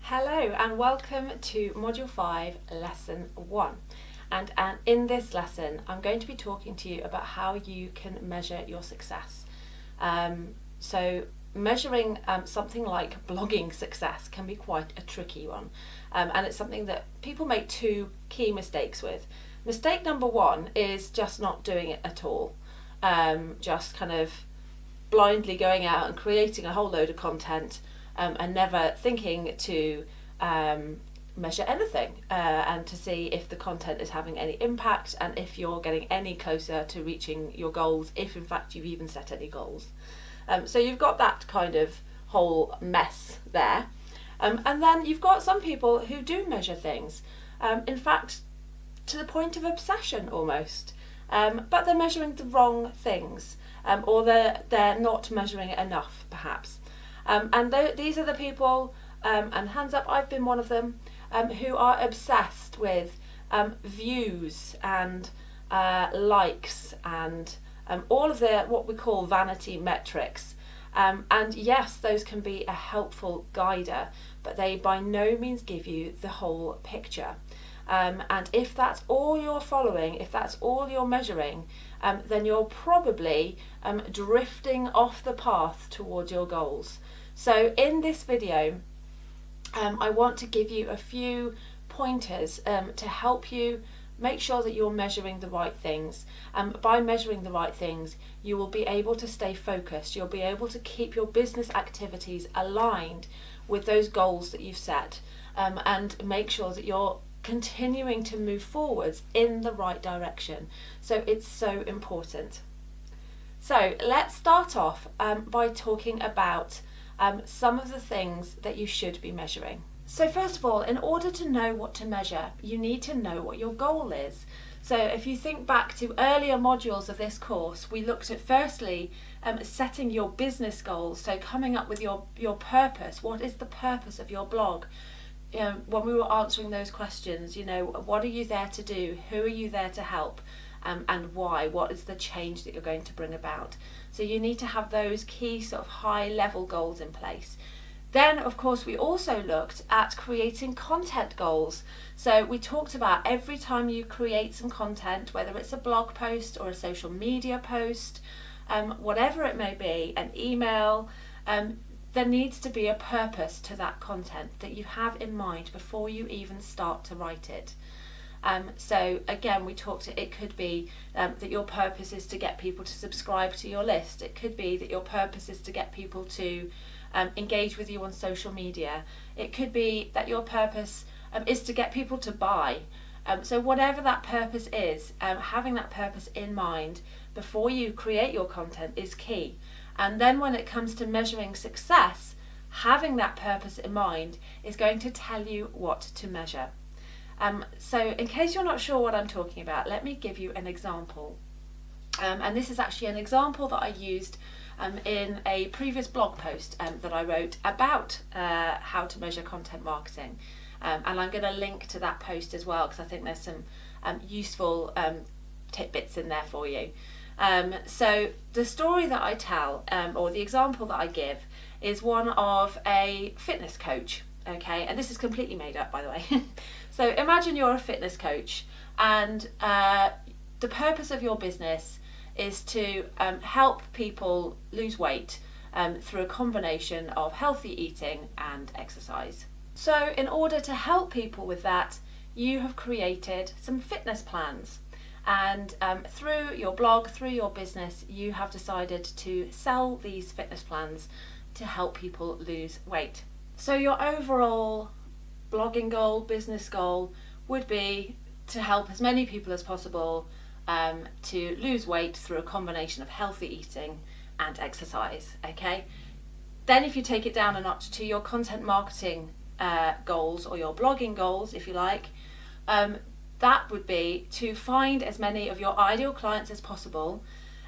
Hello and welcome to Module 5, Lesson 1. And in this lesson, I'm going to be talking to you about how you can measure your success. So measuring something like blogging success can be quite a tricky one. And it's something that people make two key mistakes with. Mistake number one is just not doing it at all. Just kind of blindly going out and creating a whole load of content and never thinking to measure anything and to see if the content is having any impact and if you're getting any closer to reaching your goals, if in fact you've even set any goals. So you've got that kind of whole mess there. And then you've got some people who do measure things, in fact to the point of obsession almost, but they're measuring the wrong things, or they're not measuring it enough perhaps. These are the people, and hands up, I've been one of them, who are obsessed with views and likes and all of the what we call vanity metrics. And yes, those can be a helpful guider, but they by no means give you the whole picture. And if that's all you're following, if that's all you're measuring, then you're probably drifting off the path towards your goals. So in this video, I want to give you a few pointers to help you make sure that you're measuring the right things. By measuring the right things, you will be able to stay focused. You'll be able to keep your business activities aligned with those goals that you've set, and make sure that you're continuing to move forwards in the right direction. So it's so important. So let's start off by talking about some of the things that you should be measuring. So first of all, in order to know what to measure, you need to know what your goal is. So if you think back to earlier modules of this course, we looked at firstly setting your business goals, so coming up with your purpose. What is the purpose of your blog? When we were answering those questions, what are you there to do? Who are you there to help? And why? What is the change that you're going to bring about? So you need to have those key sort of high level goals in place. Then of course we also looked at creating content goals. So we talked about every time you create some content, whether it's a blog post or a social media post, whatever it may be, an email, there needs to be a purpose to that content that you have in mind before you even start to write it. So again, we talked, it could be that your purpose is to get people to subscribe to your list. It could be that your purpose is to get people to engage with you on social media. It could be that your purpose is to get people to buy. So whatever that purpose is, having that purpose in mind before you create your content is key. And then when it comes to measuring success, having that purpose in mind is going to tell you what to measure. So in case you're not sure what I'm talking about, let me give you an example. And this is actually an example that I used in a previous blog post that I wrote about how to measure content marketing. And I'm going to link to that post as well, because I think there's some useful tidbits in there for you. So the story that I tell, or the example that I give, is one of a fitness coach. Okay, and this is completely made up, by the way. So imagine you're a fitness coach, and the purpose of your business is to help people lose weight through a combination of healthy eating and exercise. So in order to help people with that, you have created some fitness plans. And through your blog, through your business, you have decided to sell these fitness plans to help people lose weight. So your overall blogging goal, business goal would be to help as many people as possible to lose weight through a combination of healthy eating and exercise. Okay. Then if you take it down a notch to your content marketing goals, or your blogging goals, if you like, that would be to find as many of your ideal clients as possible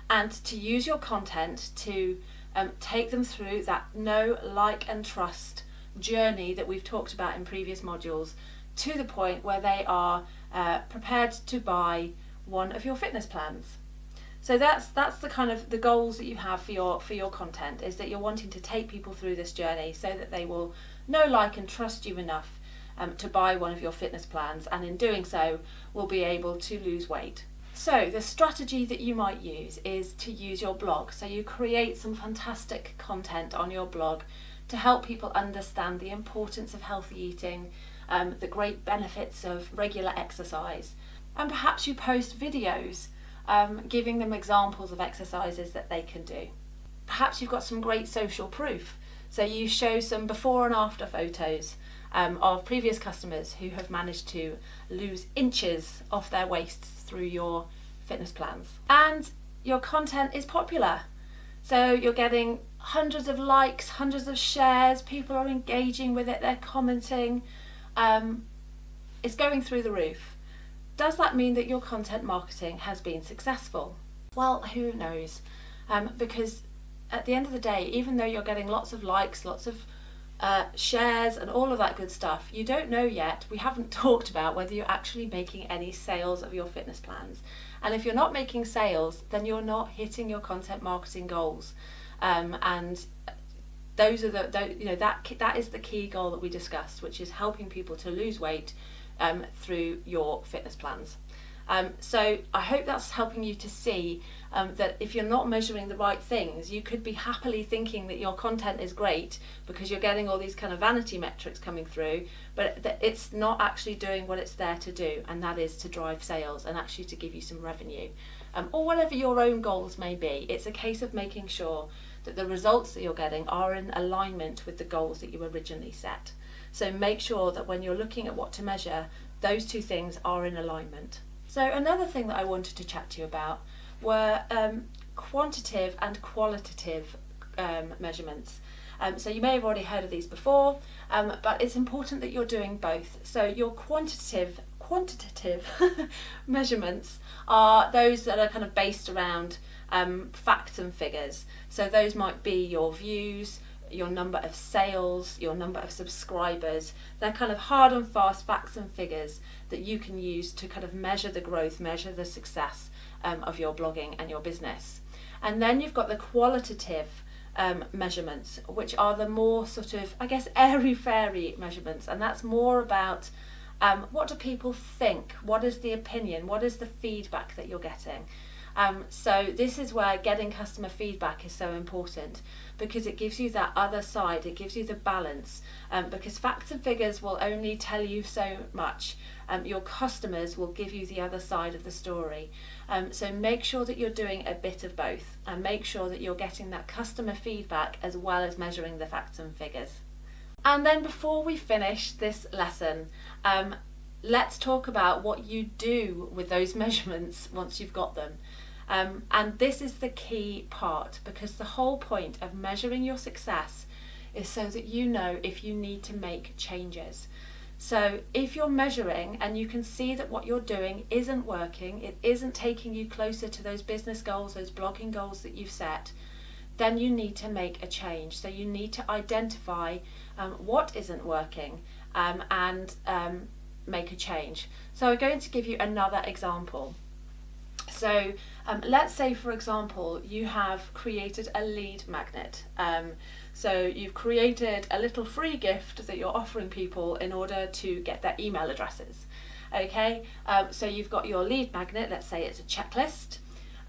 and to use your content to take them through that know, like and trust journey that we've talked about in previous modules, to the point where they are prepared to buy one of your fitness plans. So that's the kind of the goals that you have for your content, is that you're wanting to take people through this journey so that they will know, like and trust you enough to buy one of your fitness plans, and in doing so will be able to lose weight. So the strategy that you might use is to use your blog. So you create some fantastic content on your blog to help people understand the importance of healthy eating, the great benefits of regular exercise, and perhaps you post videos giving them examples of exercises that they can do. Perhaps you've got some great social proof, so you show some before and after photos of previous customers who have managed to lose inches off their waists through your fitness plans. And your content is popular, so you're getting hundreds of likes, hundreds of shares, people are engaging with it, they're commenting, it's going through the roof. Does that mean that your content marketing has been successful? Well, who knows? Because at the end of the day, even though you're getting lots of likes, lots of shares and all of that good stuff, you don't know yet, we haven't talked about whether you're actually making any sales of your fitness plans. And if you're not making sales, then you're not hitting your content marketing goals. And those are that is the key goal that we discussed, which is helping people to lose weight through your fitness plans. So I hope that's helping you to see that if you're not measuring the right things, you could be happily thinking that your content is great because you're getting all these kind of vanity metrics coming through, but it's not actually doing what it's there to do, and that is to drive sales and actually to give you some revenue. Or whatever your own goals may be, it's a case of making sure that the results that you're getting are in alignment with the goals that you originally set. So make sure that when you're looking at what to measure, those two things are in alignment. So another thing that I wanted to chat to you about were quantitative and qualitative measurements. So you may have already heard of these before, but it's important that you're doing both. So your quantitative measurements are those that are kind of based around facts and figures. So those might be your views, your number of sales, your number of subscribers. They're kind of hard and fast facts and figures that you can use to kind of measure the growth, measure the success of your blogging and your business. And then you've got the qualitative measurements, which are the more sort of, I guess, airy-fairy measurements, and that's more about what do people think, what is the opinion, what is the feedback that you're getting. So this is where getting customer feedback is so important, because it gives you that other side, it gives you the balance, because facts and figures will only tell you so much. Your customers will give you the other side of the story. So make sure that you're doing a bit of both, and make sure that you're getting that customer feedback as well as measuring the facts and figures. And then before we finish this lesson, let's talk about what you do with those measurements once you've got them. And this is the key part, because the whole point of measuring your success is so that you know if you need to make changes. So if you're measuring and you can see that what you're doing isn't working, it isn't taking you closer to those business goals, those blogging goals that you've set, then you need to make a change. So you need to identify what isn't working and make a change. So I'm going to give you another example. So let's say, for example, you have created a lead magnet. So you've created a little free gift that you're offering people in order to get their email addresses. Okay, so you've got your lead magnet, let's say it's a checklist,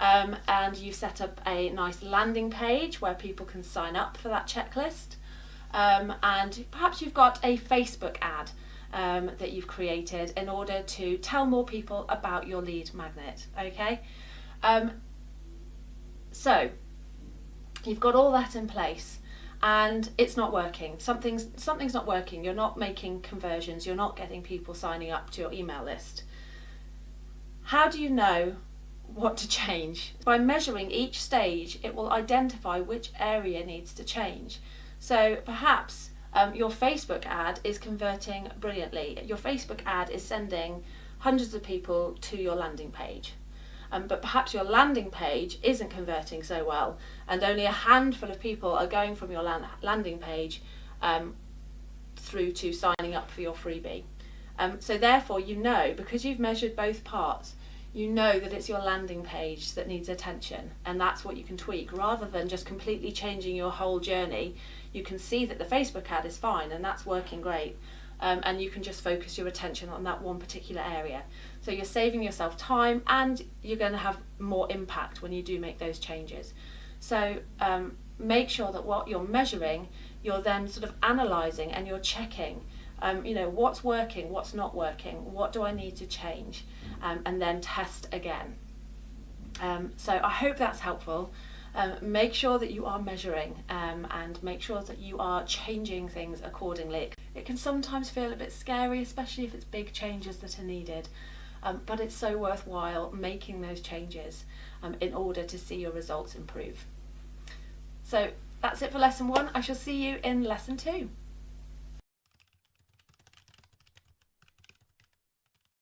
and you've set up a nice landing page where people can sign up for that checklist. And perhaps you've got a Facebook ad that you've created in order to tell more people about your lead magnet. Okay, so you've got all that in place and it's not working. Something's not working. You're not making conversions, you're not getting people signing up to your email list. How do you know what to change? By measuring each stage, it will identify which area needs to change. So perhaps your Facebook ad is converting brilliantly. Your Facebook ad is sending hundreds of people to your landing page. But perhaps your landing page isn't converting so well, and only a handful of people are going from your landing page through to signing up for your freebie. So therefore, you know, because you've measured both parts, you know that it's your landing page that needs attention, and that's what you can tweak. Rather than just completely changing your whole journey, you can see that the Facebook ad is fine and that's working great, and you can just focus your attention on that one particular area. So you're saving yourself time, and you're going to have more impact when you do make those changes. So make sure that what you're measuring, you're then sort of analysing and you're checking, what's working, what's not working, what do I need to change, and then test again. So I hope that's helpful. Make sure that you are measuring, and make sure that you are changing things accordingly. It can sometimes feel a bit scary, especially if it's big changes that are needed, but it's so worthwhile making those changes in order to see your results improve. So that's it for lesson 1. I shall see you in lesson 2.